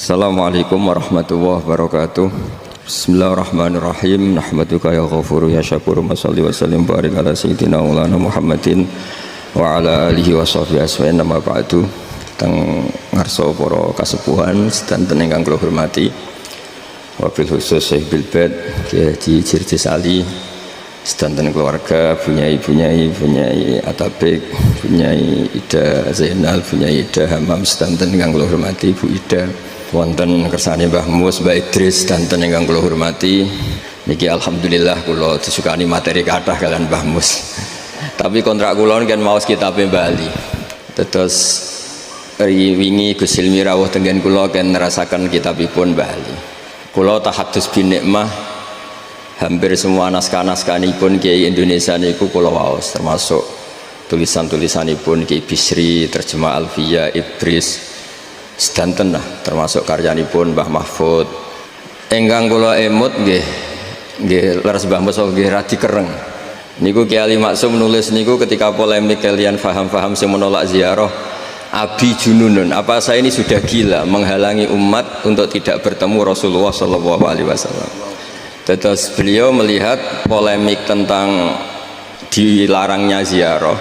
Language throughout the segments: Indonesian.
Assalamualaikum warahmatullahi wabarakatuh. Bismillahirrahmanirrahim. Nahmaduka ya ghafuru ya syakuru. Mashalli wa sallim barik ala sayyidina maulana Muhammadin wa ala alihi wa sahbihi asma'in. Nama ba'du. Teng ngarsa para kasepuhan sedanten ingkang kula hormati. Wabil khusus Syekh Bilbad Kiai Haji Jirjis Ali, sedanten keluarga, Bunyai Atabek, Bunyai Ida Zainal, Bunyai Ida Hamam, sedanten ingkang kula hormati, Bu Ida, wonten kersane Mbah Mus, Mbah Idris, sedanten ingkang kula hormati. Niki alhamdulillah kula disukani materi kathah kalian Mbah Mus. Tapi kontrak kula kan maos kitabe Bali. Terus wingi Gus Ilmi rawuh tenggen kula kan nerasaken kitabipun Bali. Kula tahadus bin nikmah, hampir semua naskah-naskahipun Kiai Indonesia niku kula waos, termasuk tulisan-tulisanipun Kiai Bisri, terjemah Alfiyah, Idris, sedanten lah, termasuk karyanipun Mbah Mahfud. Engkang kula emut nggih leres Mbah Mus nggih radi kereng. Niku Kiai Ali Maksum nulis niku ketika polemik kalian faham-faham sing menolak ziarah. Abi jununun, apa saya ini sudah gila menghalangi umat untuk tidak bertemu Rasulullah Shallallahu Alaihi Wasallam. Terus beliau melihat polemik tentang dilarangnya ziarah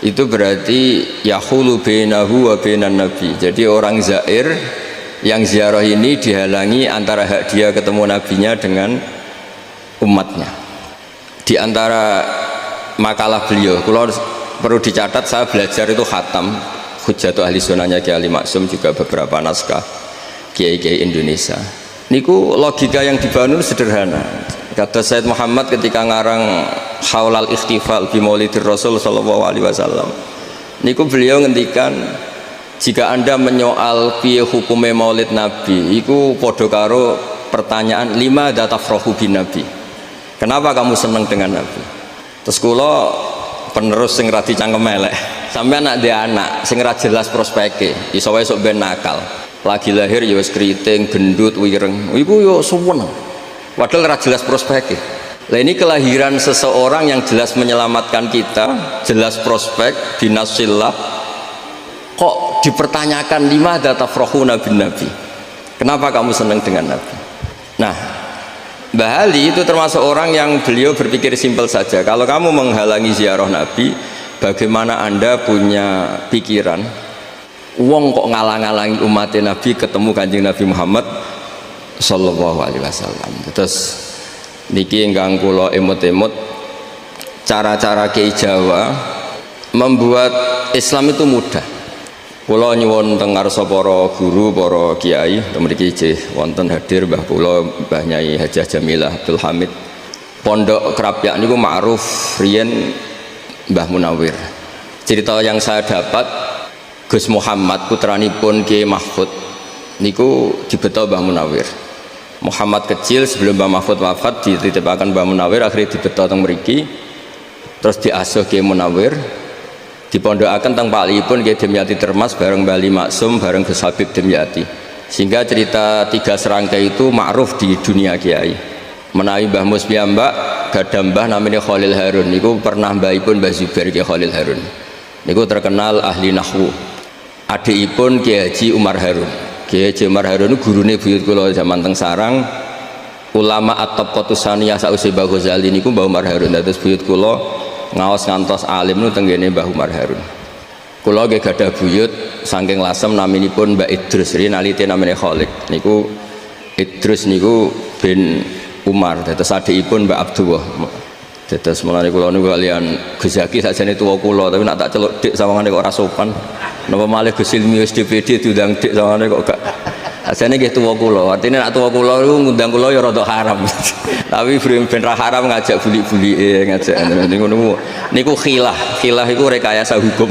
itu berarti yahulu bainahu wa bainan nabi. Jadi orang zair yang ziarah ini dihalangi antara hak dia ketemu nabinya dengan umatnya. Di antara makalah beliau, kalau perlu dicatat, saya belajar itu khatam Hujjatul Ahli Sunnahnya Kiai Ali Maksum, juga beberapa naskah Kiai-Kiai Indonesia. Niku logika yang dibangun sederhana. Kata Said Muhammad ketika ngarang Haulal Ikhtifal bi Maulidir Rasul sallallahu alaihi wasallam. Niku beliau ngendikan, jika Anda menyoal piye hukume Maulid Nabi, iku padha karo pertanyaan lima datafrahu bin Nabi. Kenapa kamu senang dengan Nabi? Terus kula penerus sing radi cangkem elek. Sampai anak dia anak sing ra jelas prospeke, iso wae sok ben nakal. Lagi lahir ya wis kriting, gendut, wireng. Iku yo suwen. Padahal ra jelas prospeke. Lah ini kelahiran seseorang yang jelas menyelamatkan kita, jelas prospek binasillah. Kok dipertanyakan lima datafrahuna bin Nabi? Kenapa kamu senang dengan Nabi? Nah, Mbah Ali itu termasuk orang yang beliau berpikir simpel saja. Kalau kamu menghalangi ziarah Nabi, bagaimana Anda punya pikiran wong kok ngalang-alangi umat Nabi ketemu Kanjeng Nabi Muhammad sallallahu alaihi wasallam. Terus niki ingkang kula emut-emut, cara-cara Kiai Jawa membuat Islam itu mudah. Kula nyuwun teng ngarsa para guru, para kiai, mriki nggih wonten hadir Mbah kula Mbah Nyai Hajah Jamilah Abdul Hamid. Pondok Krapyak niku ma'ruf riyen Mbah Munawir. Cerita yang saya dapat, Gus Muhammad putranipun Kiai Mahfud niku dibeto Mbah Munawir. Muhammad kecil sebelum Mbah Mahfud wafat dititipaken Mbah Munawir, akhirnya dibeto teng mriki. Terus diasuh Kiai Munawir, dipondokaken teng pakipun Kiai Demyati Termas bareng Mbah Ali Maksum bareng Gus Habib Demyati. Sehingga cerita tiga serangkai itu ma'ruf di dunia kiai. Menawi Mbah Mus piyambak gadah mbah namanya Khalil Harun, niku pernah mbahipun Mbah Zubair Kiai Khalil Harun. Niku terkenal ahli nahwu. Adikipun Kiai Haji Umar Harun. Kiai Haji Umar Harun niku gurune buyut kula zaman teng Sarang. Ulama at-Tabaqatus Tsaniyah sausé Mbah Ghazali niku Mbah Umar Harun. Dados buyut kula ngaos ngantos alim niku tenggene Mbah Umar Harun. Kula nggih gadah buyut saking lasem naminipun Mbak Idrus, rinalite namine Khalid. Niku Idrus niku bin Umar, dados adikipun Mbak Abdullah. Dados mulane kula niku kalian Gus Zaki sajane tuwa kula, tapi nak tak celuk dik sawangane kok ora sopan. Napa malih Gus Ilmi wis DPD diundang dik sawangane kok gak. Sajane nggih tuwa kula. Artine nak tuwa kula niku ngundang kula ya rada haram. Tapi ben ra haram ngajak buli-bulike, ngajak niku khilah. Khilah iku rekayasa hukum.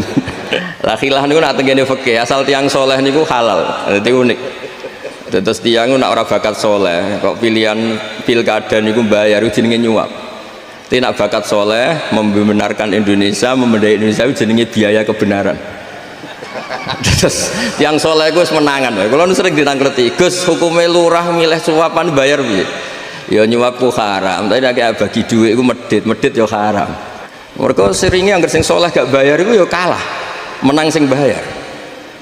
Lah khilah niku nak tengene fikih, asal tiyang saleh niku halal. Dadi unik. Terus tiang nak ora bakat soleh, kok pilihan pilkada niku bayar jenenge nyuap. Tapi nak bakat soleh, membenarkan Indonesia, memendai Indonesia jenenge biaya kebenaran. Terus tiang soleh gus menangan. Kalau nu sering ditangkleti, Gus hukumnya lurah milih suapan bayar piye? Ya nyuapku haram, tapi nek bagi duit iku medit ya haram. Mergo seringe anggere sing soleh gak bayar iku ya kalah, menang sing bayar.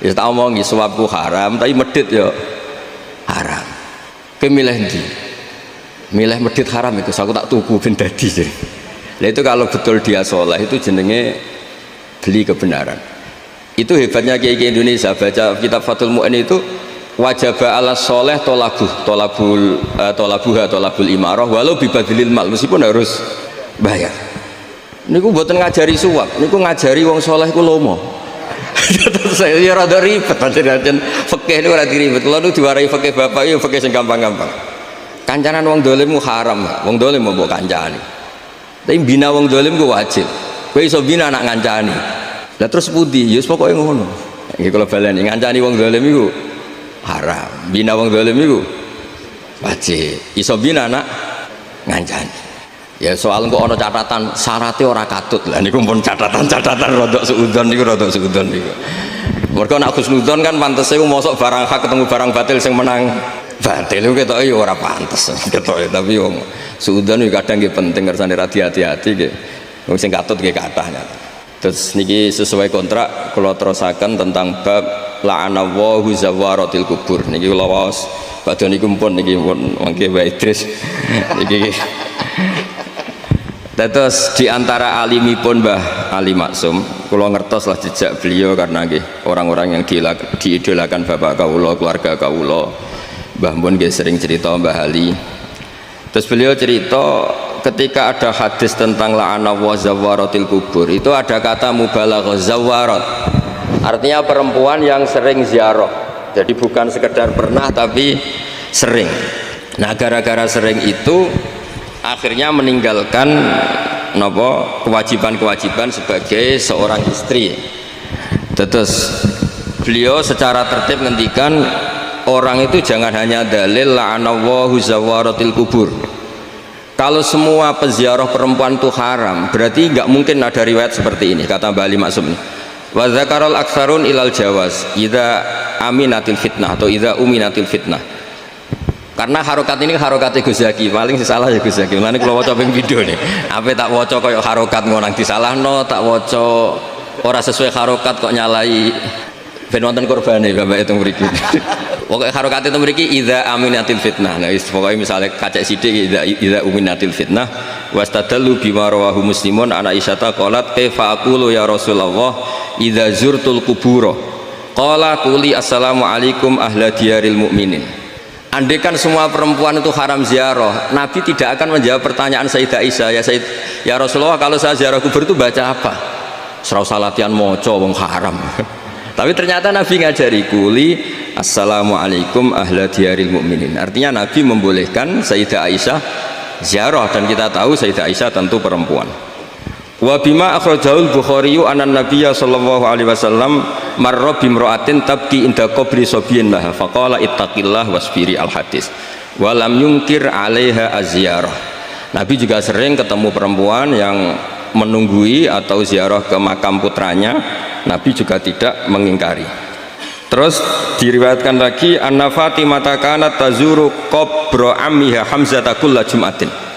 Ya tak omongi suapku haram, tapi medit ya Kowe milih ndi? Milih medhit haram itu, aku tak tuku ben dadi. Lah itu kalau betul dia soleh itu jenenge beli kebenaran. Itu hebatnya kiai Indonesia. Baca kitab Fathul Mu'in itu wajib ala soleh tolabul imarah walau bibadilil mal, meskipun harus bayar. Niku mboten ngajari suap, niku ngajari wong soleh ku lomo. Saya ya rada ribet pancen fikih niku ora diribet. Kula niku diwarai fikih bapak ya fikih sing gampang-gampang. Kancanan wong dolim ku haram, wong dolim mbok kancani. Tapi bina wong dolim ku wajib. Kowe iso bina anak ngancani. Lah terus pundi? Ya wis pokoke ngono. Iki kula baleni ngancani wong dolim iku haram. Bina wong dolim iku wajib. Iso bina anak ngancani. Ya soal kok ana catatan syaratnya ora katut. Lah niku pun catatan rodok suudzon niku rodok suudzon niku. Mergo nek husnudzon kan pantese ku mosok barang hak ketemu barang batil sing menang batil itu ketoke ya ora pantes ketoke, tapi wong suudzon iki kadang nggih penting kersane hati-hati nggih. Wong sing katut nggih kathah. Terus niki sesuai kontrak kula terusaken tentang bab la'anallahu zawaratil kubur. Niki kula waos badhe niku pun niki pun mangke Mbak Idris. Niki terus diantara alimipun Mbah Ali Maksum, kula ngertos lah jejak beliau karena nggih orang-orang yang diidolakan bapak kawula, keluarga kawula. Mbah Mun nggih sering cerita Mbah Ali. Terus beliau cerita ketika ada hadis tentang la'ana wa zawaratil kubur, itu ada kata mubalaghah zawarat. Artinya perempuan yang sering ziarah. Jadi bukan sekedar pernah tapi sering. Nah, gara-gara sering itu akhirnya meninggalkan kewajiban-kewajiban sebagai seorang istri. Terus beliau secara tertib ngendikan orang itu jangan hanya dalil la'anallahu zawaratil kubur. Kalau semua peziarah perempuan itu haram, berarti nggak mungkin ada riwayat seperti ini, kata Mbak Ali Maksum. Wa dzakarul aktsarun ilal jawaz idza aminatil fitnah atau idza uminatil fitnah. Karena harokat ini harokatnya Gus Zaki, paling salah ya Gus Zaki. Mulane kalau waca ping video nih, apa tak waca koyo harokat ngonang disalahno, tak waca ora sesuai harokat kok nyalai ben wonten kurbane Bapak itu mriki. Pokoke harokat itu mriki idza aminatil fitnah. Nah, pokoke misale kacek sithik idza uminatil fitnah wastadallu bima rawahu Muslimun ana Aisyah qalat kaifa aqulu ya Rasulullah idza zurtul kubura qala quli assalamu alaikum ahla diyaril mu'minin. Andaikan semua perempuan itu haram ziarah, Nabi tidak akan menjawab pertanyaan Sayyidah Aisyah, ya Rasulullah kalau saya ziarah kubur itu baca apa? Serasa latihan moco wong haram. Tapi ternyata Nabi ngajari kuli assalamualaikum ahla diyaril mu'minin. Artinya Nabi membolehkan Sayyidah Aisyah ziarah, dan kita tahu Sayyidah Aisyah tentu perempuan. Wa bima akhrajahul Bukhari anan Nabiyya sallallahu alaihi wasallam marra bimra'atin tabki inda qabri sabiyin laha faqala ittaqillah wasbiri al hadis wa lam yunkir 'alaiha azyarah. Nabi juga sering ketemu perempuan yang menunggui atau ziarah ke makam putranya, Nabi juga tidak mengingkari. Terus diriwayatkan lagi anna Fatimah kanat tazuru qabra ammiha Hamzah kulla Jum'atin.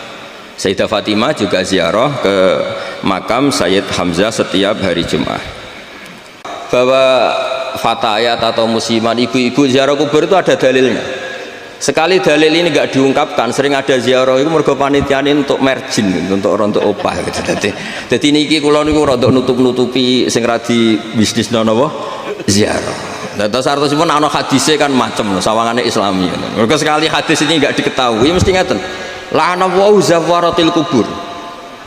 Sayyidah Fatimah juga ziarah ke makam Sayyid Hamzah setiap hari Jumat. Bahwa fatayat atau musiman ibu-ibu ziarah kubur itu ada dalilnya. Sekali dalil ini nggak diungkapkan, sering ada ziarah itu mergo panitiane untuk merjin, untuk opah gitu. Jadi niki kula niku rada nutup-nutupi sing radi bisnis napa ziarah. Terus artosipun ana hadise kan macam sawangane Islami. Mergo sekali hadis ini nggak diketahui mesti ngaten. La'ana wa zawaratil kubur.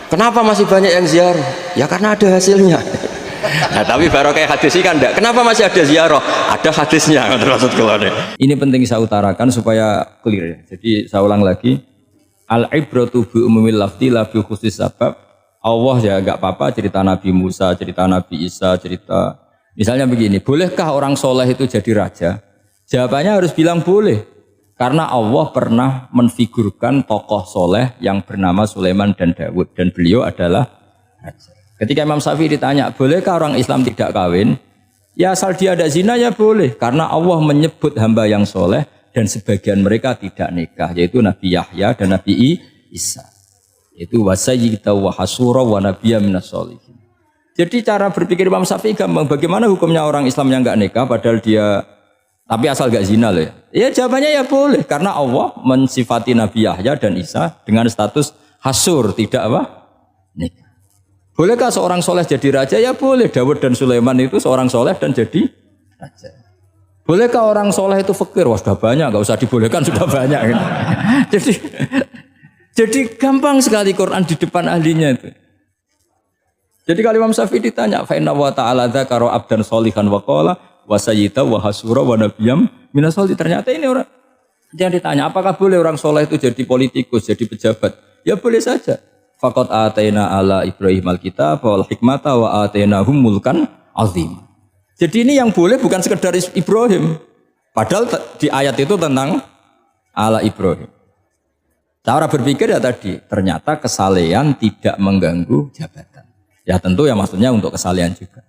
Kenapa masih banyak yang ziarah? Ya karena ada hasilnya. Nah, tapi baru kayak hadis ini kan enggak. Kenapa masih ada ziarah? Ada hadisnya. Ini penting saya utarakan supaya clear ya. Jadi saya ulang lagi. Al-ibratu bi umumil lafzi la bi khusus sabab. Allah ya enggak apa-apa cerita Nabi Musa, cerita Nabi Isa, cerita misalnya begini, bolehkah orang soleh itu jadi raja? Jawabannya harus bilang boleh. Karena Allah pernah menfigurkan tokoh soleh yang bernama Sulaiman dan Daud, dan beliau adalah raja. Ketika Imam Syafi'i ditanya, bolehkah orang Islam tidak kawin? Ya asal dia ada zina ya boleh, karena Allah menyebut hamba yang soleh dan sebagian mereka tidak nikah, yaitu Nabi Yahya dan Nabi Isa. Itu wasayyida wa hasura wa nabiyya minas sholihin. Jadi cara berpikir Imam Syafi'i gampang. Bagaimana hukumnya orang Islam yang enggak nikah padahal dia Tapi asal gak zina loh ya. Ya jawabannya ya boleh karena Allah mensifati Nabi Yahya dan Isa dengan status hasur, tidak apa? Nikah. Bolehkah seorang soleh jadi raja? Ya boleh. Dawud dan Sulaiman itu seorang soleh dan jadi raja. Bolehkah orang soleh itu fakir? Wah sudah banyak, gak usah dibolehkan sudah banyak. Jadi gampang sekali Quran di depan ahlinya itu. Jadi kalau Imam Syafi'i ditanya, fa inna wa ta'ala dzakara abdan sholihan wa qala wa sayyida wa hasura wa nabiyyam minas sholihin. Ternyata ini orang yang ditanya, apakah boleh orang soleh itu jadi politikus, jadi pejabat? Ya boleh saja. Faqad ataina ala Ibrahim alkitab wal hikmata wa atainahum mulkan azim. Jadi ini yang boleh bukan sekedar Ibrahim. Padahal di ayat itu tentang ala Ibrahim. Cara berpikir ya tadi, ternyata kesalehan tidak mengganggu jabatan. Ya tentu ya maksudnya untuk kesalehan juga.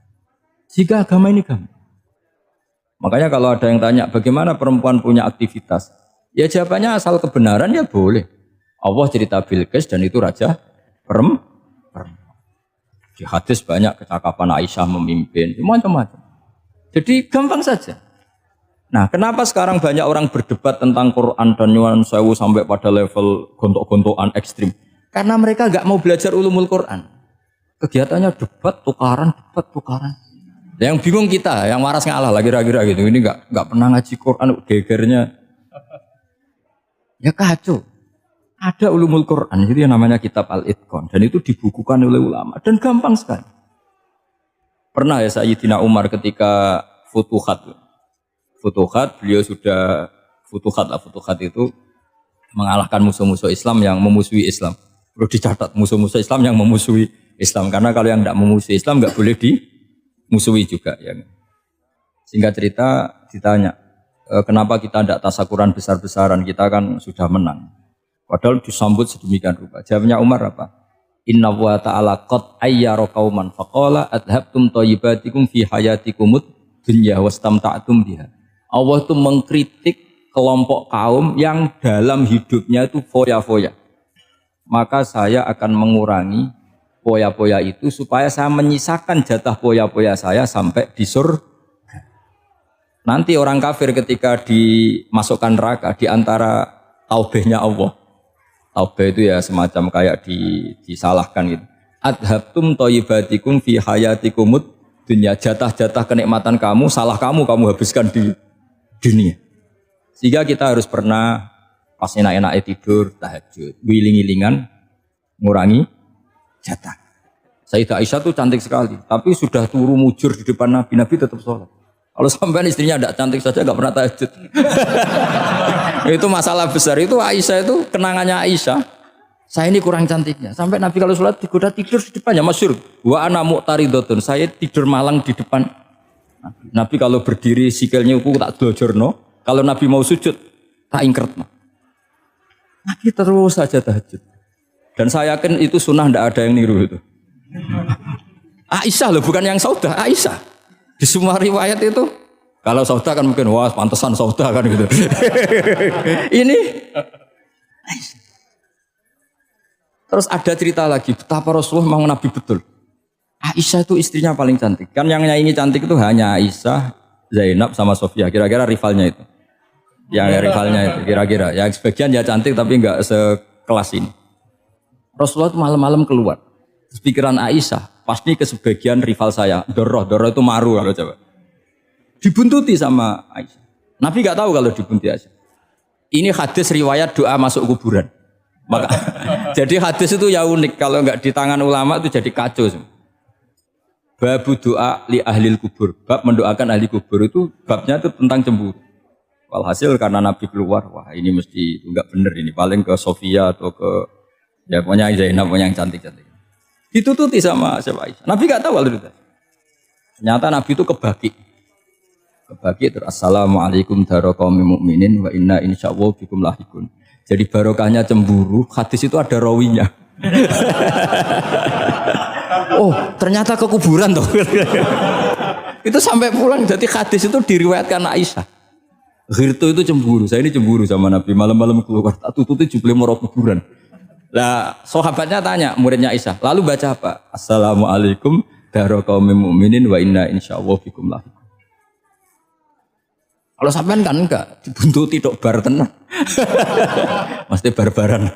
Jika agama ini gampang. Makanya kalau ada yang tanya bagaimana perempuan punya aktivitas, ya jawabannya asal kebenaran ya boleh. Allah cerita Bilqis dan itu raja perempuan. Di hadis banyak kecakapan Aisyah memimpin, macam-macam. Jadi gampang saja. Nah, kenapa sekarang banyak orang berdebat tentang Quran dan nyuwun sewu sampai pada level gontok-gontokan ekstrim? Karena mereka nggak mau belajar ulumul Quran. Kegiatannya debat tukaran. Yang bingung kita, yang waras ngalah lagi kira-kira gitu. Ini nggak pernah ngaji Quran, gegernya. Ya kacau. Ada ulumul Quran, itu yang namanya kitab Al-Itqan. Dan itu dibukukan oleh ulama. Dan gampang sekali. Pernah ya Sayyidina Umar ketika Futuhat, beliau sudah Futuhat itu mengalahkan musuh-musuh Islam yang memusuhi Islam. Perlu dicatat, musuh-musuh Islam yang memusuhi Islam. Karena kalau yang tidak memusuhi Islam nggak boleh dimusuhi juga. Ya. Singkat cerita ditanya, kenapa kita tidak tasakuran besar-besaran, kita kan sudah menang. Padahal disambut sedemikian rupa. Jawabnya Umar apa? Inna wa ta'ala qad ayyara qauman faqala adhabtum thayyibatikum fi hayatikumud dunya wastamta'tum biha. Allah itu mengkritik kelompok kaum yang dalam hidupnya itu foya-foya. Maka saya akan mengurangi poya-poya itu supaya saya menyisakan jatah poya-poya saya sampai di surga. Nanti orang kafir ketika dimasukkan neraka di antara taubehnya Allah. Taubeh itu ya semacam kayak disalahkan gitu. Adhabtum thayyibatikum fi hayatikumud dunya, jatah-jatah kenikmatan kamu, salah kamu habiskan di dunia. Sehingga kita harus pernah pas enak-enaknya tidur, tahajud, wiling-wilingan, ngurangi jatah. Sayyidah Aisyah tuh cantik sekali, tapi sudah turu mujur di depan Nabi tetap sholat. Kalau sampai istrinya tidak cantik saja nggak pernah tahajud. Itu masalah besar. Itu Aisyah itu kenangannya Aisyah. Saya ini kurang cantiknya. Sampai Nabi kalau sholat digoda tidur di depannya masyhur. Wa ana muqtaridotun. Saya tidur malang di depan. Nabi kalau berdiri sikilnya aku tak dojorno. Kalau Nabi mau sujud tak ingkretno. Nabi terus saja tahajud. Dan saya yakin itu sunnah, tidak ada yang niru itu. Aisyah loh, bukan yang Saudah, Aisyah. Di semua riwayat itu, kalau Saudah kan mungkin, wah pantesan Saudah kan gitu. Ini Aisyah. Terus ada cerita lagi, betapa Rasulullah memang Nabi betul. Aisyah itu istrinya paling cantik. Kan yang nyanyi cantik itu hanya Aisyah, Zainab sama Sofia. Kira-kira rivalnya itu. Yang rivalnya itu, kira-kira. Ya sebagian ya cantik tapi enggak sekelas ini. Rasulullah itu malam-malam keluar. Terus pikiran Aisyah, pasti ke sebagian rival saya. Doroh itu maru kalau coba. Dibuntuti sama Aisyah. Nabi enggak tahu kalau dibuntuti Aisyah. Ini hadis riwayat doa masuk kuburan. Maka, jadi hadis itu ya unik. Kalau enggak di tangan ulama itu jadi kacau. Babu doa li ahlil kubur. Bab mendoakan ahli kubur itu babnya itu tentang cemburu. Walhasil karena Nabi keluar, wah ini mesti enggak benar ini. Paling ke Sofia atau ke ya pokoknya Zainab, pokoknya yang cantik-cantik. Ditututi sama siapa Aisyah. Nabi enggak tahu kalau itu. Ternyata Nabi itu kebagi terus assalamualaikum daraqaumil mukminin wa inna insyaallah bikum lahikun. Jadi barokahnya cemburu, hadis itu ada rawinya. Oh, ternyata ke kuburan tuh. Itu sampai pulang jadi hadis itu diriwayatkan Aisyah. Ghirtu itu cemburu, saya ini cemburu sama Nabi, malam-malam keluar tak tututi jubli moro kuburan. Lah, sahabatnya tanya muridnya Aisyah, lalu baca apa? Assalamualaikum daraqaumil mukminin wa inna insyaallah bikum lahikun. Kalau sampean kan enggak, dibuntuti tok bar tenan. Mesti barbaran.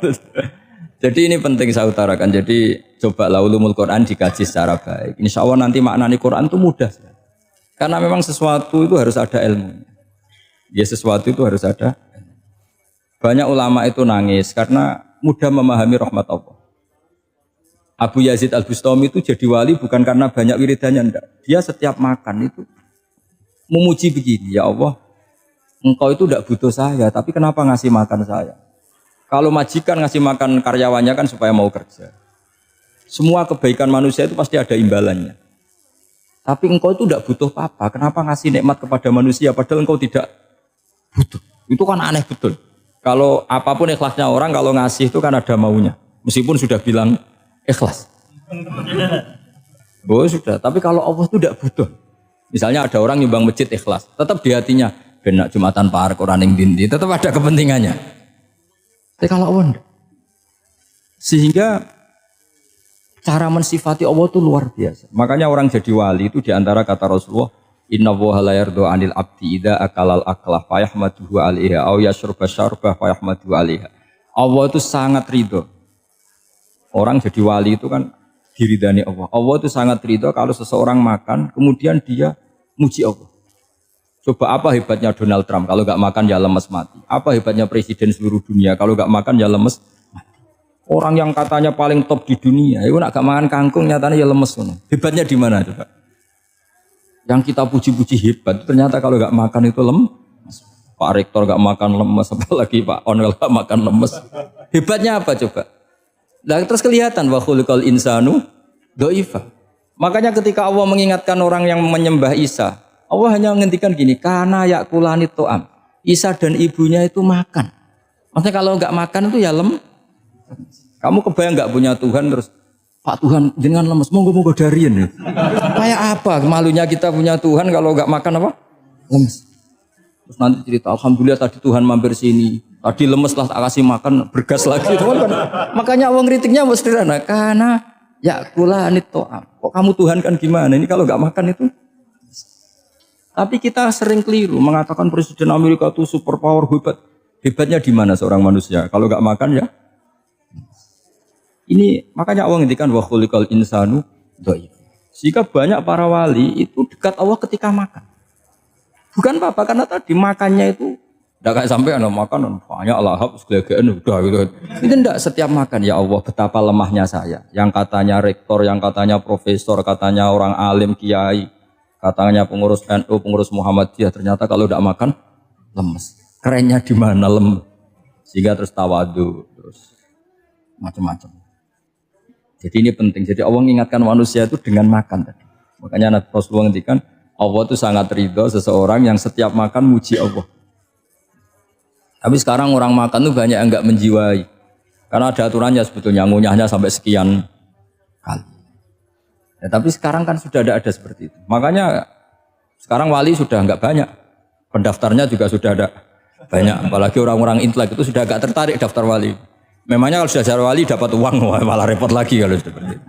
Jadi ini penting saya utarakan. Jadi cobalah ulumul Quran dikaji secara baik. Insya Allah nanti maknani Quran itu mudah. Karena memang sesuatu itu harus ada ilmunya. Ya sesuatu itu harus ada. Banyak ulama itu nangis karena mudah memahami rahmat Allah. Abu Yazid Al-Bustami itu jadi wali bukan karena banyak wiridannya, enggak. Dia setiap makan itu memuji begini, ya Allah, engkau itu tidak butuh saya, tapi kenapa ngasih makan saya? Kalau majikan ngasih makan karyawannya kan supaya mau kerja. Semua kebaikan manusia itu pasti ada imbalannya. Tapi engkau itu tidak butuh apa-apa, kenapa ngasih nikmat kepada manusia padahal engkau tidak butuh? Itu kan aneh betul. Kalau apapun ikhlasnya orang, kalau ngasih itu kan ada maunya. Meskipun sudah bilang ikhlas. Oh sudah, tapi kalau Allah itu tidak butuh. Misalnya ada orang nyumbang masjid ikhlas, tetap di hatinya benak Jumatan Par Quran yang dindi, tetap ada kepentingannya. Tapi kalau Allah enggak. Sehingga cara mensifati Allah itu luar biasa. Makanya orang jadi wali itu diantara kata Rasulullah, Inna woha la yardo anil abdi idha akalal aklah fayahmaduhu alaiha au yashrba syarbah fayahmaduhu alaiha. Allah itu sangat ridho. Orang jadi wali itu kan diridani Allah. Allah itu sangat ridho kalau seseorang makan, kemudian dia muji Allah. Coba apa hebatnya Donald Trump kalau gak makan ya lemes mati. Apa hebatnya presiden seluruh dunia kalau gak makan ya lemes mati. Orang yang katanya paling top di dunia, itu nak gak makan kangkung nyatanya ya lemes. Hebatnya di mana coba? Yang kita puji-puji hebat, ternyata kalau gak makan itu lemes. Pak Rektor gak makan lemes, apalagi Pak Onel gak makan lemes. Hebatnya apa coba? Nah, terus kelihatan wa khuliqal insanu dhaifa. Makanya ketika Allah mengingatkan orang yang menyembah Isa, Allah hanya menghentikan gini, karena yakulani to'am. Isa dan ibunya itu makan. Maksudnya kalau enggak makan itu ya Kamu kebayang enggak punya Tuhan terus, Pak Tuhan jangan lemes, monggo darian. Kayak apa malunya kita punya Tuhan kalau enggak makan apa? Lemes. Terus nanti cerita, alhamdulillah tadi Tuhan mampir sini. Tadi lemes lah tak kasih makan, bergas lagi. Kan? Makanya Allah kritiknya sederhana. Karena yakulani to'am. Kok kamu Tuhan kan gimana? Ini kalau enggak makan itu. Tapi kita sering keliru mengatakan Presiden Amerika itu superpower hebat. Hebatnya di mana seorang manusia? Kalau enggak makan ya. Ini makanya Allah ngendikan wa khuliqal insanu dhaif. Jika banyak para wali itu dekat Allah ketika makan. Bukan apa-apa karena tadi makannya itu enggak kayak sampai ada makan banyak lahap segala-galanya udah gitu. Itu enggak setiap makan ya Allah betapa lemahnya saya. Yang katanya rektor, yang katanya profesor, katanya orang alim kiai, katanya pengurus NU, pengurus Muhammadiyah, ternyata kalau enggak makan lemes. Kerennya di mana lemes? Sehingga terus tawadu, terus macam-macam. Jadi ini penting. Jadi Allah mengingatkan manusia itu dengan makan tadi. Makanya Nabi Rasulullah ngendikan Allah itu sangat ridho seseorang yang setiap makan muji Allah. Tapi sekarang orang makan tuh banyak yang enggak menjiwai. Karena ada aturannya sebetulnya, ngunyahnya sampai sekian kali. Ya, tapi sekarang kan sudah ada seperti itu. Makanya sekarang wali sudah enggak banyak. Pendaftarnya juga sudah ada banyak. Apalagi orang-orang intelek itu sudah agak tertarik daftar wali. Memangnya kalau sudah jadi wali dapat uang, malah repot lagi kalau seperti itu.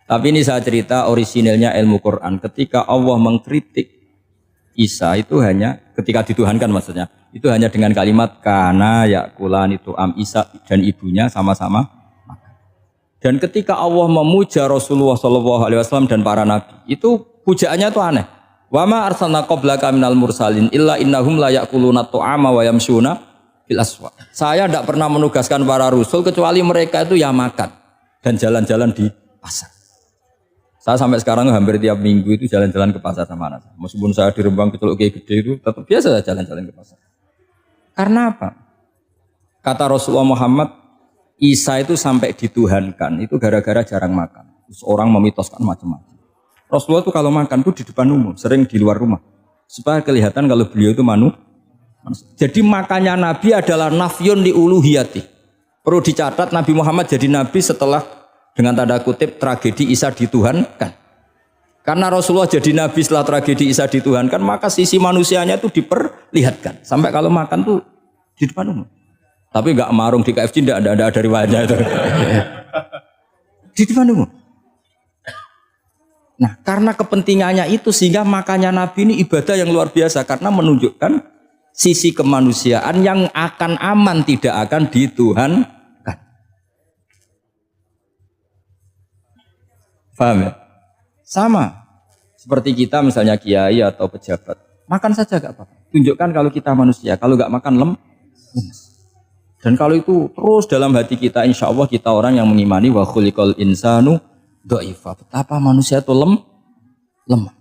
Tapi ini saya cerita orisinilnya ilmu Quran. Ketika Allah mengkritik Isa itu hanya ketika dituhankan maksudnya. Itu hanya dengan kalimat kana yakulan itu Isa dan ibunya sama-sama makan. Dan ketika Allah memuja Rasulullah SAW dan para nabi, itu pujaannya itu aneh. Wa ma arsalna qablaka minal mursalin illa innahum la yakuluna ta'ama wa yamshuna fil aswaq. Saya tidak pernah menugaskan para rasul kecuali mereka itu ya makan dan jalan-jalan di pasar. Saya sampai sekarang hampir tiap minggu itu jalan-jalan ke pasar sama anak. Meskipun saya di Rembang Keceluk gede itu tetap biasa jalan-jalan ke pasar. Karena apa? Kata Rasulullah Muhammad, Isa itu sampai dituhankan itu gara-gara jarang makan. Terus orang memitoskan macam-macam. Rasulullah itu kalau makan itu di depan umum, sering di luar rumah. Supaya kelihatan kalau beliau itu manusia. Jadi makannya Nabi adalah nafyun li uluhiyati. Perlu dicatat Nabi Muhammad jadi Nabi setelah dengan tanda kutip tragedi Isa dituhankan. Karena Rasulullah jadi Nabi setelah tragedi Isa dituhankan, maka sisi manusianya itu diperlihatkan. Sampai kalau makan tuh di depan umum. Tapi enggak marung di KFC, enggak ada riwayatnya itu. Di depan umum. Nah, karena kepentingannya itu sehingga makanya Nabi ini ibadah yang luar biasa karena menunjukkan sisi kemanusiaan yang akan aman, tidak akan dituhankan. Paham ya? Sama seperti kita misalnya kiai atau pejabat, makan saja gak apa-apa. Tunjukkan kalau kita manusia, kalau gak makan lemes. Dan kalau itu terus dalam hati kita, insya Allah kita orang yang mengimani wa khuliqal insanu dha'ifa. Betapa manusia itu lemah.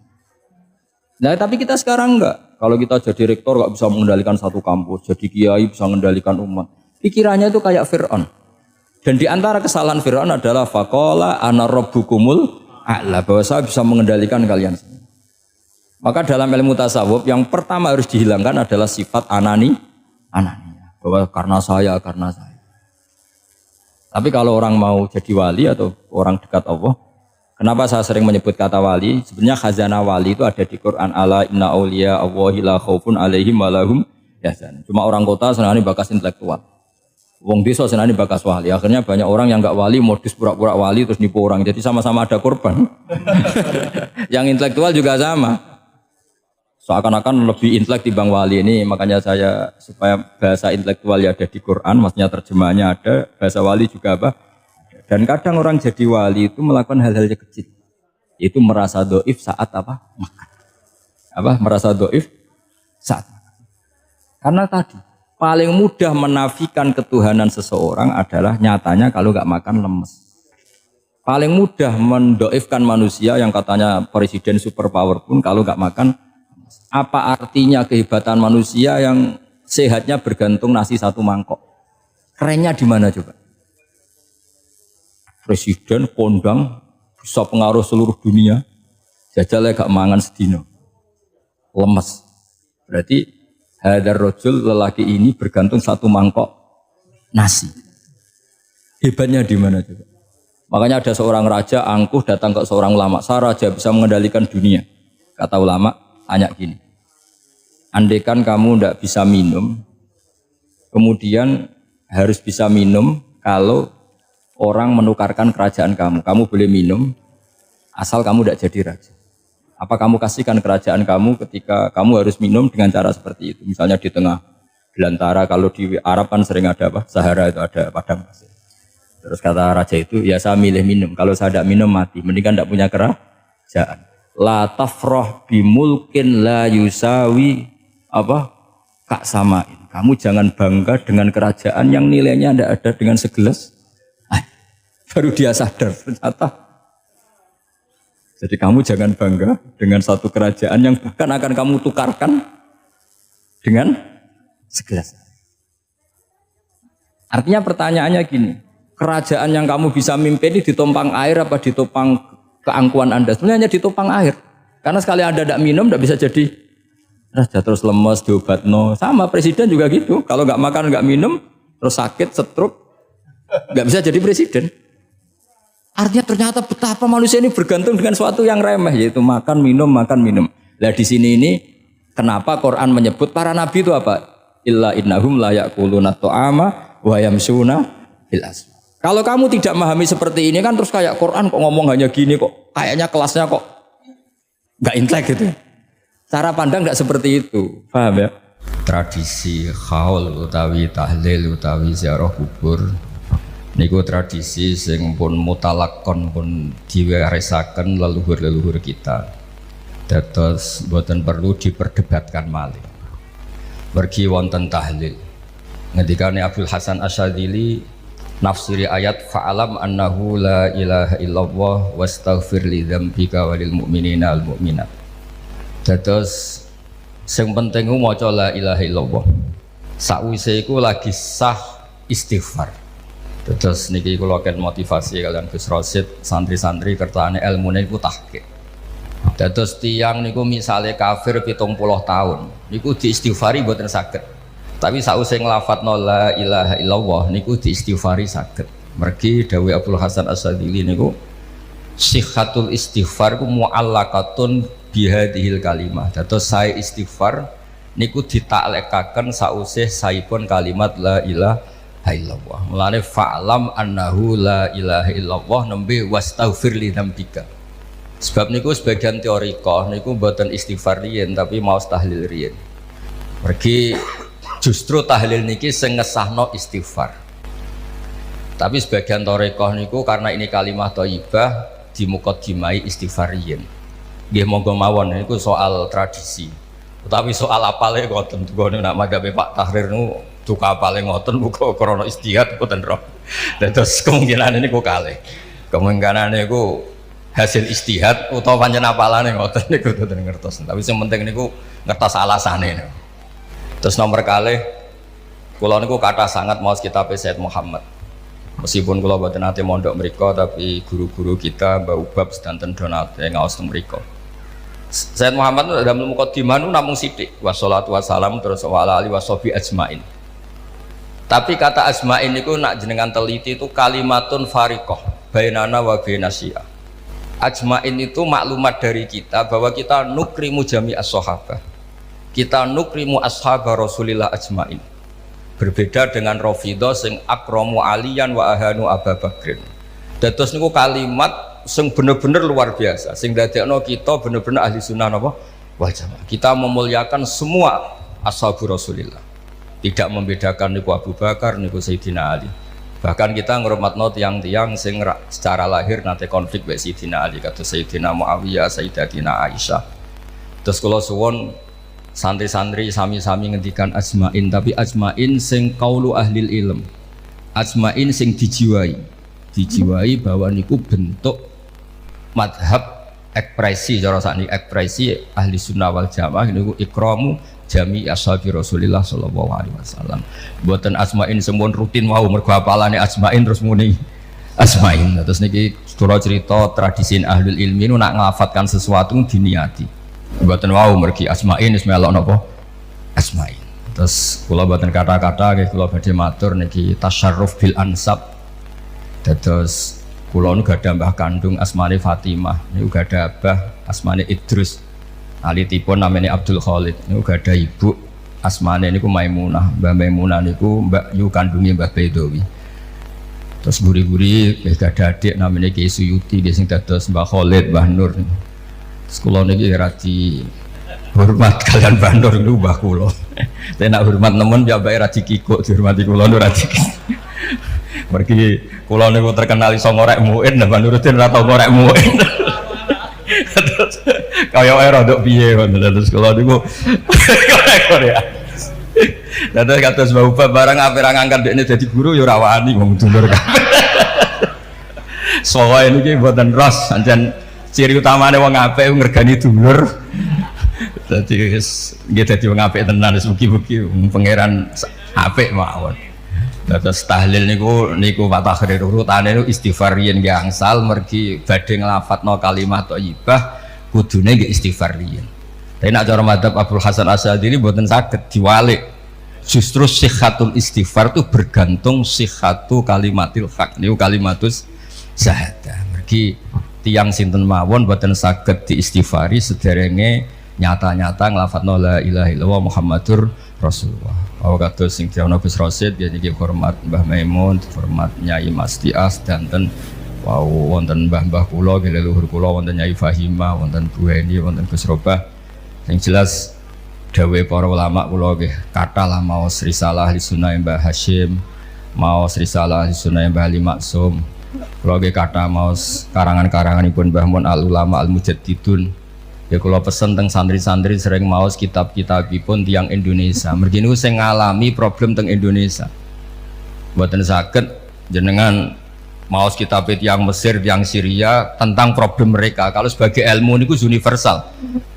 Nah, tapi kita sekarang enggak. Kalau kita jadi rektor enggak bisa mengendalikan satu kampus, jadi kiai bisa mengendalikan umat. Pikirannya itu kayak Fir'aun. Dan di antara kesalahan Fir'aun adalah faqala ana rabbukumul a'la, bahwa saya bisa mengendalikan kalian semua. Maka dalam ilmu tasawuf yang pertama harus dihilangkan adalah sifat anani. Bahwa karena saya. Tapi kalau orang mau jadi wali atau orang dekat Allah, kenapa saya sering menyebut kata wali? Sebenarnya khazanah wali itu ada di Quran, ala inna awliya Allahi la khaufun alaihim wa lahum yahzanun. Cuma orang kota senangnya bakas intelektual. Wong desa senangnya bakas wali. Akhirnya banyak orang yang enggak wali modus pura-pura wali terus nipu orang. Jadi sama-sama ada korban. Yang intelektual juga sama. Seakan-akan lebih intelek dibanding wali ini, makanya saya supaya bahasa intelektual ya ada di Quran, maksudnya terjemahannya ada, bahasa wali juga apa. Dan kadang orang jadi wali itu melakukan hal-hal yang kecil, itu merasa doif saat apa? Makan. Merasa doif saat makan. Karena tadi paling mudah menafikan ketuhanan seseorang adalah nyatanya kalau nggak makan lemes. Paling mudah mendoifkan manusia yang katanya presiden superpower pun kalau nggak makan. Apa artinya kehebatan manusia yang sehatnya bergantung nasi satu mangkok? Kerennya di mana coba? Presiden kondang bisa pengaruh seluruh dunia, jajalnya gak mangan sedino, lemes. Berarti hadar rojul lelaki ini bergantung satu mangkok nasi. Hebatnya di mana coba? Makanya ada seorang raja angkuh datang ke seorang ulama. Saya raja bisa mengendalikan dunia. Kata ulama, tanya gini, andaikan kamu tidak bisa minum, kemudian harus bisa minum kalau orang menukarkan kerajaan kamu boleh minum, asal kamu tidak jadi raja. Apa kamu kasihkan kerajaan kamu ketika kamu harus minum dengan cara seperti itu? Misalnya di tengah belantara, kalau di Arab kan sering ada Sahara itu ada padang pasir. Terus kata raja itu, ya saya milih minum, kalau saya tidak minum mati, mendingan tidak punya kerajaan. La tafrah bimulkin la yusawi kak samain. Kamu jangan bangga dengan kerajaan yang nilainya tidak ada dengan segelas. Baru dia sadar ternyata. Jadi kamu jangan bangga dengan satu kerajaan yang bahkan akan kamu tukarkan dengan segelas. Artinya pertanyaannya gini, kerajaan yang kamu bisa mimpin ini ditompang air apa ditopang keangkuhan Anda? Sebenarnya hanya ditopang air. Karena sekali Anda tidak minum, tidak bisa jadi raja. Terus lemes, diobatno. Sama presiden juga gitu. Kalau nggak makan, nggak minum, terus sakit, stroke, nggak bisa jadi presiden. Artinya ternyata betapa manusia ini bergantung dengan sesuatu yang remeh, yaitu makan, minum. Nah di sini ini, kenapa Quran menyebut para nabi itu apa? Illa innahum la ya'kuluna ta'ama wa yamsuna bil aswaq. Kalau kamu tidak memahami seperti ini kan terus kayak Quran kok ngomong hanya gini kok, kayaknya kelasnya kok nggak intelek gitu. Cara pandang nggak seperti itu, paham ya? Tradisi khaul utawi tahlil utawi ziarah kubur, niku tradisi sing pun mutalakon pun diwarisaken leluhur-leluhur kita. Dados boten perlu diperdebatkan malih. Mergi wonten tahlil. Ngendikane Abdul Hasan Asyadzili nafsiri ayat fa'alam annahu la ilaha illallah wastaghfir li dzambika walil mu'minina al mu'minat. Dados sing penting ku maca la ilaha illallah. Sakwise iku lagi sah istighfar. Dados niki kula ken motivasi kalian Gus Rosid, santri-santri kertane ilmune iku tahqiq. Dados tiyang niku misale kafir 70 tahun niku diistighfari mboten saged. Tapi sausé nglafadzna la ilaha illallah niku diistighfari saged. Mergi dawuh Abdul Hasan Asyadzili niku sihhatul istighfar ku muallaqatun bihadhil kalimah. Dados sae istighfar niku ditaklekaken sausé saipun kalimat la ilaha illallah. Mulane fa'lam annahu la ilaha illallah nembe wastaghfir li dzambika. Sebab niku sebagian teoriko niku mboten istighfar riyen tapi mau tahlil riyen. Mergi justru tahlil niki sing ngesahno istighfar. Tapi sebagian teoriko niku karena ini kalimat thayyibah dimukadimai istighfar riyen. Nggih monggo mawon niku soal tradisi. Tapi soal apale ngoten nggone nak madhabe Pak Tahrir niku duka apale ngoten muga krana istihad mboten roh. Terus kemungkinan niku kalih. Kemungkinan niku hasil istihad utawa pancen apalane ngoten niku mboten ngertos. Tapi sing penting niku ngertos alasane. Terus nomor kalih kula niku kathah sangat maos kitab Sayyid Muhammad. Meskipun kula mboten nate mondok mriku tapi guru-guru kita Mbah Ubab sedanten donate ngaos teng mriku. Sayyid Muhammad dalam mukadimah nu namung sithik wassalatu wassalam terus wa ala alihi washabi ajmain. Tapi kata ajmain niku nak jenengan teliti itu kalimatun fariqah bainana wa bainasyiah. Ajmain itu maklumat dari kita bahwa kita nukrimu jami as-sahabah, kita nukrimu ashabah Rasulillah ajmain. Berbeda dengan Rafidhah sing akramu aliyan wa ahanu Abu Bakrin. Dados niku kalimat sing bener-bener luar biasa sing dadekno kita bener-bener ahli sunnah napa wal jamaah. Kita memuliakan semua ashabu Rasulillah, tidak membedakan niku Abu Bakar niku Sayyidina Ali. Bahkan kita ngurmatno tiang-tiang sing secara lahir nate konflik mbek Sayyidina Ali kados Sayyidina Muawiyah, Sayyidatina Aisyah. Terus kula suwun santri-santri sami-sami ngendikan ajmain, tapi ajmain sing qaulu ahlil ilm. Ajmain sing dijiwai bahwa niku bentuk madhab ekspresi cara sakniki ekspresi ahli sunnah wal jamaah niku ikramu jami ashabi Rasulillah sallallahu alaihi wasallam. Mboten asmain semun rutin wau mergo apalane asmain terus muni asmain. Terus niki kula cerita tradisi ahlul ilmi nu nak nglafatkan sesuatu diniati. Mboten wau mergi asmain wis melok napa asmain. Terus kula mboten kata-kata nggih kula badhe matur niki tasyarruf bil ansab. Terus kula nu gadah mbah kandung asmane Fatimah, niku gadah abah asmane Idrus. Alitipun namanya Abdul Khalid, niku gadah ibu asmane niku Maimunah. Mbah Maimunah niku mbak yu kandunge Mbah Baidowi. Terus buri-buri gadah adik namanya Kiai Suyuti sing dados Mbah Khalid, Mbah Nur. Terus kula niki radi hormat kalian Mbah Nur niku mbah kula. Tapi nak hormat nemen ya mbake radi kikuk dihormati kula nu radi. Mergi kula niku terkenal iso ngorek muin, Mbah Nuruddin ora tau ngorek muin. Terus kaya wae rodok piye ngono terus kula niku Korea. Dados kados Mbah Ubab barang ape ra ngangkat dekne dadi guru ya ora wani wong dulur kabeh. Soale niki mboten ros pancen ciri utamane wong apik ngregani dulur. Dadi nggih dadi wong apik tenan wis mugi-mugi pangeran apik mawon. Dados tahlil niku Pak Tahrir urutane niku istighfar yen nggih angsal mergi badhe nglafatno kalimat thayyibah kudune nggih istighfar riyen. Tapi nak cara madzhab Abdul Hasan Asy'adzili mboten saged diwalik. Justru sihhatul istighfar itu bergantung sihhatu kalimatil haq. Niku kalimatus syahadah. Mergi tiyang sinten mawon mboten saged diistighfari sederenge nyata-nyata nglafatno la ilaha illallah Muhammadur Rasulullah. Kados sing diawana Gus Rosid niki hormat Mbah Maimun, hormat Nyai Mas Tias danten wau wonten mbah-mbah kula nggih leluhur kula wonten Nyai Fahimah, wonten Bu Heni, wonten Gus Robah. Yang jelas dawuh para ulama kula nggih kathah lah maos risalah li sunah Mbah Hasyim, maos risalah li sunah Mbah Ali Maksum. Kula nggih kathah maos karangan-karanganipun Mbah Mun Al Ulama Al Mujaddidun. Ya kula pesen teng santri-santri sering maos kitab-kitabipun tiyang Indonesia. Mergi niku sing ngalami problem teng Indonesia. Mboten saged jenengan maos kitab tiyang Mesir, tiyang Syria tentang problem mereka. Kalau sebagai ilmu niku universal.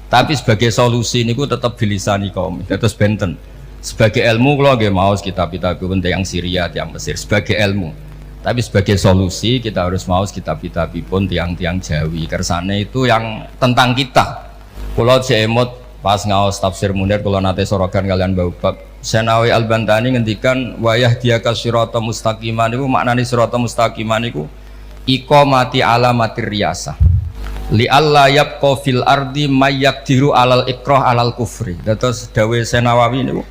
Tapi sebagai solusi niku tetap bilisani kaum. Terus benten. Sebagai ilmu kula nggih maos kitab-kitabipun tiyang Syria, tiyang Mesir sebagai ilmu. Tapi sebagai solusi kita harus maos kitab-kitabipun tiang-tiang Jawi. Kersane itu yang tentang kita. Kula jemut pas ngaos tafsir Munir kula nate sorogan kalian Mbah Ubab. Senawi Al-Bantani ngendikan wayah diaka sirata mustaqiman niku maknane sirata mustaqiman niku iqamati alamatir riyasah. Li alla yabqa fil ardi may yaqdiru alal ikrah alal kufri. Terus dawuh Senawawi niku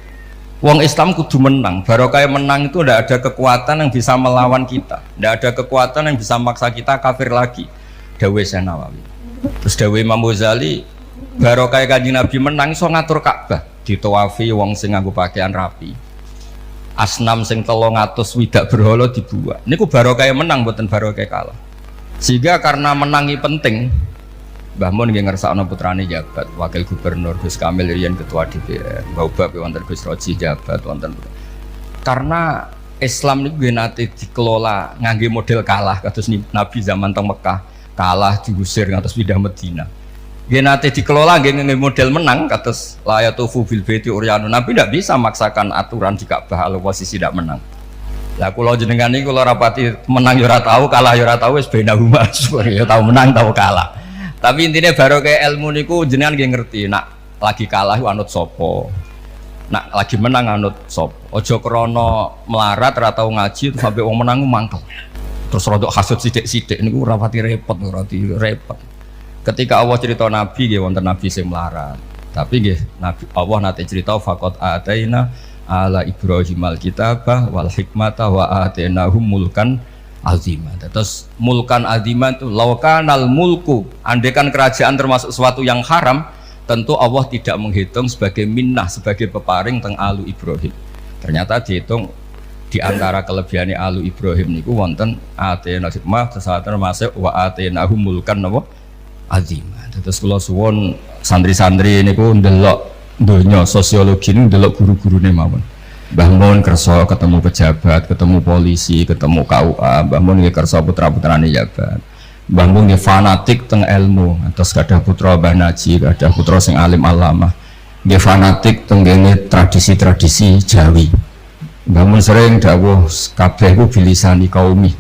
wong Islam kudu menang. Barokah menang itu tidak ada kekuatan yang bisa melawan kita, tidak ada kekuatan yang bisa memaksa kita kafir lagi. Dawuh Senawawi. Terus dawuh Imam Ghazali, barokah Kanjeng Nabi menang iso ngatur Ka'bah, ditawafi wong sing nganggo pakaian rapi. Asnam sing 300 widak berhala dibuat. Niku barokah menang mboten barokah kalah. Sehingga karena menangi penting, Mbah Mun nggih ngersakno putrane jabat, wakil gubernur Gus Kamil riyen ketua DPR, Mbah Ubab wonten Gus Roji jabat wonten. Karena Islam niku nggih nate dikelola ngangge model kalah kados Nabi zaman teng Mekah, kalah diusir ngantos pindah Madinah. Nggih nate dikelola nggih ngangge model menang kados la yatufu bil baiti uryanu. Nabi tidak bisa maksakan aturan di Ka'bah kalau posisi tidak menang. Lah kula jenengan niku kula rapati menang ya ora tau, kalah ya ora tau, wis bainahuma ya tau menang tau kalah. Tapi intinya baru kayak ilmu niku jenengan nggih ngerti nak lagi kalah anut sapa. Nak lagi menang anut sapa. Aja krana melarat ora tau ngaji terus sampai wong menang mangkel. Terus rodok hasud sithik-sithik niku ora pati repot, Ketika Allah cerita Nabi nggih wonten Nabi sing melarat. Tapi nggih Nabi Allah nate cerita faqat ataina ala Ibrahim al-kitabah wal hikmata wa atainahum mulkan azimah. Terus mulkan azimah itu laukanal mulku, andekan kerajaan termasuk sesuatu yang haram, tentu Allah tidak menghitung sebagai minnah, sebagai peparing teng alu Ibrahim. Ternyata dihitung di antara kelebihannya alu Ibrahim niku wonten atena hikmah termasuk wa atainahum mulkan napa azimah. Terus kula suwun santri-santri niku ndelok donya sosiologi niku ndelok guru-gurune mawon. Mbah Mun kersa ketemu pejabat, ketemu polisi, ketemu KUA, Mbah Mun nggih kersa putra-putrane jabat. Mbah Mun nggih fanatik teng ilmu, terus kadah putra Mbah Naji, kadah putra sing alim alamah. Nggih fanatik teng tradisi-tradisi Jawi. Mbah Mun sering dawuh kabeh ku bilisani kaumi.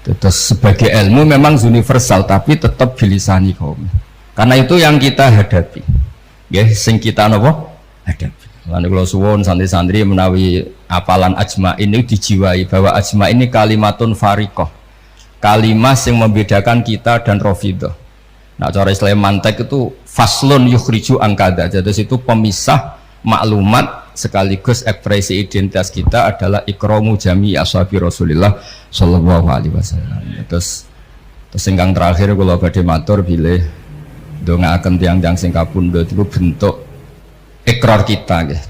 Terus sebagai ilmu memang universal tapi tetap bilisani kaum. Karena itu yang kita hadapi. Nggih sing kita napa? Hadapi. Lan kula suwun santri-santri menawi apalan ajma ini dijiwai bahwa ajma ini kalimatun fariqah. Kalimat yang membedakan kita dan Rafidhah. Nah, cara Islam mantek itu faslun yukhriju angkada. Jadi itu pemisah maklumat sekaligus ekspresi identitas kita adalah ikramu jami ashabi Rasulillah sallallahu alaihi wasallam. Terus ingkang terakhir kula badhe matur bilih ndongaaken tiyang-tiyang sing kapundhut iku bentuk ikrar kita nggih.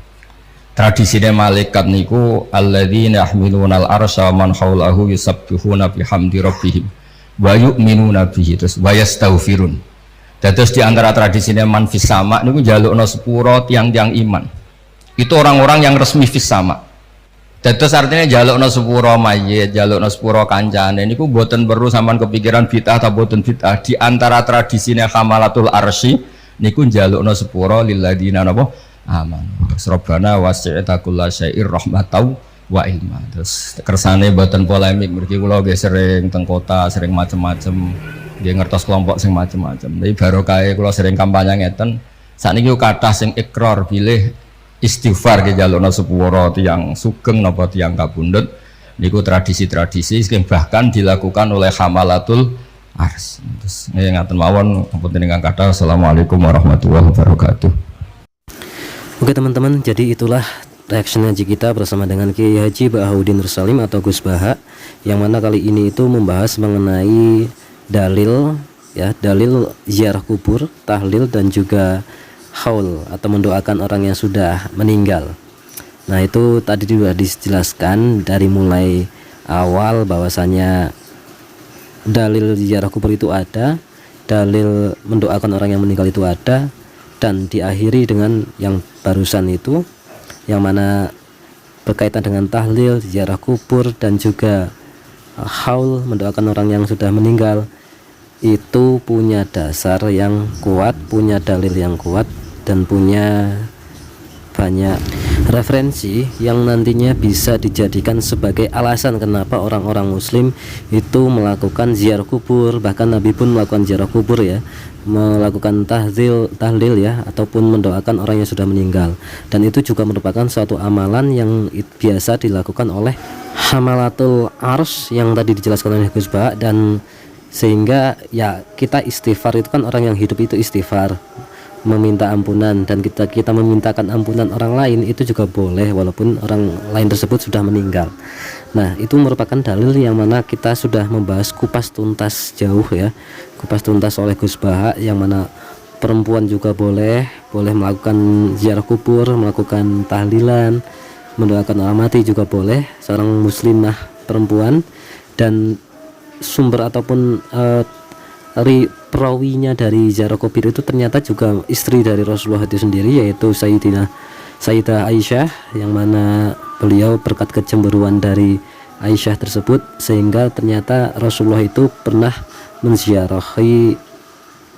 Tradisine malaikat niku alladzina yahmiluna al-arsya man haulahu yusabbihuna bihamdi rabbihim wa yu'minuna bihi terus wa yastaghfirun. Dados di antara tradisine man fis sama niku njalukna sepuro tiang-tiang iman. Itu orang-orang yang resmi fis sama. Dados artinya njalukna sepuro mayit, njalukna sepuro kancane niku mboten perlu sampean kepikiran bid'ah ta mboten bid'ah. Di antara tradisine hamalatul arsy niku njalukna sepuro lilladzina napa aman. Rabbana wasi'ta kullasyai'ir rahmatau wa ilma. Terus kersane mboten polemik mergi kula nggih sering teng kota, sering macem-macem nggih ngertos kelompok sing macem-macem. Tapi barokah kula sering kampanye ngeten. Sakniki kathah sing ikrar bilih istighfar nggih njalukna sepuro tiyang sugeng napa tiyang kabundut niku tradisi-tradisi sing bahkan dilakukan oleh hamalatul ars. Terus ngaten mawon punten ingkang kathah. Assalamualaikum warahmatullahi wabarakatuh. Oke teman-teman, jadi itulah reaction haji kita bersama dengan Kiai Haji Bahaudin Nursalim atau Gus Baha, yang mana kali ini itu membahas mengenai dalil ya, dalil ziarah kubur, tahlil dan juga haul atau mendoakan orang yang sudah meninggal. Nah, itu tadi sudah dijelaskan dari mulai awal bahwasanya dalil ziarah kubur itu ada, dalil mendoakan orang yang meninggal itu ada, dan diakhiri dengan yang barusan itu yang mana berkaitan dengan tahlil, ziarah kubur dan juga haul mendoakan orang yang sudah meninggal itu punya dasar yang kuat, punya dalil yang kuat dan punya banyak referensi yang nantinya bisa dijadikan sebagai alasan kenapa orang-orang muslim itu melakukan ziarah kubur. Bahkan Nabi pun melakukan ziarah kubur ya, melakukan tahlil ya, ataupun mendoakan orang yang sudah meninggal. Dan itu juga merupakan suatu amalan yang biasa dilakukan oleh hamalatul ars yang tadi dijelaskan oleh Gus Ba. Dan sehingga ya kita istighfar itu kan, orang yang hidup itu istighfar, meminta ampunan, dan kita memintakan ampunan orang lain itu juga boleh walaupun orang lain tersebut sudah meninggal. Nah, itu merupakan dalil yang mana kita sudah membahas kupas tuntas jauh ya, dikupas tuntas oleh Gus Baha, yang mana perempuan juga boleh melakukan ziarah kubur, melakukan tahlilan, mendoakan orang mati juga boleh, seorang muslimah perempuan. Dan sumber ataupun perawinya dari ziarah kubur itu ternyata juga istri dari Rasulullah itu sendiri, yaitu Sayyidah Aisyah, yang mana beliau berkat kecemburuan dari Aisyah tersebut sehingga ternyata Rasulullah itu pernah menziarahi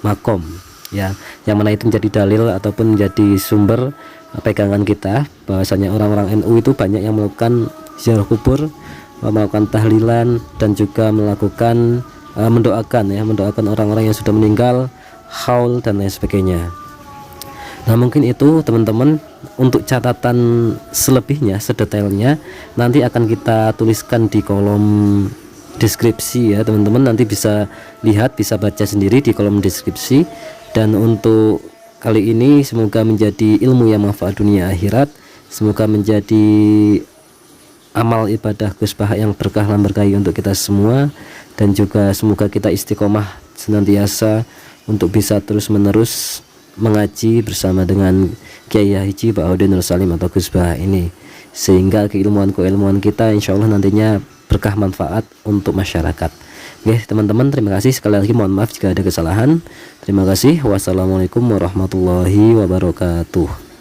makom, ya, yang mana itu menjadi dalil ataupun menjadi sumber pegangan kita bahwasanya orang-orang NU itu banyak yang melakukan ziarah kubur, melakukan tahlilan, dan juga melakukan mendoakan orang-orang yang sudah meninggal, haul dan lain sebagainya. Nah, mungkin itu teman-teman, untuk catatan selebihnya, sedetailnya nanti akan kita tuliskan di kolom deskripsi ya teman-teman, nanti bisa lihat, bisa baca sendiri di kolom deskripsi. Dan untuk kali ini semoga menjadi ilmu yang manfaat dunia akhirat, semoga menjadi amal ibadah Gus Baha yang berkah dan berkahi untuk kita semua, dan juga semoga kita istiqomah senantiasa untuk bisa terus menerus mengaji bersama dengan Kiai Haji Bahaudin Nur Salim atau Gus Baha ini, sehingga keilmuan kita insya Allah nantinya berkah manfaat untuk masyarakat. Oke teman-teman, terima kasih sekali lagi, mohon maaf jika ada kesalahan. Terima kasih. Wassalamualaikum warahmatullahi wabarakatuh.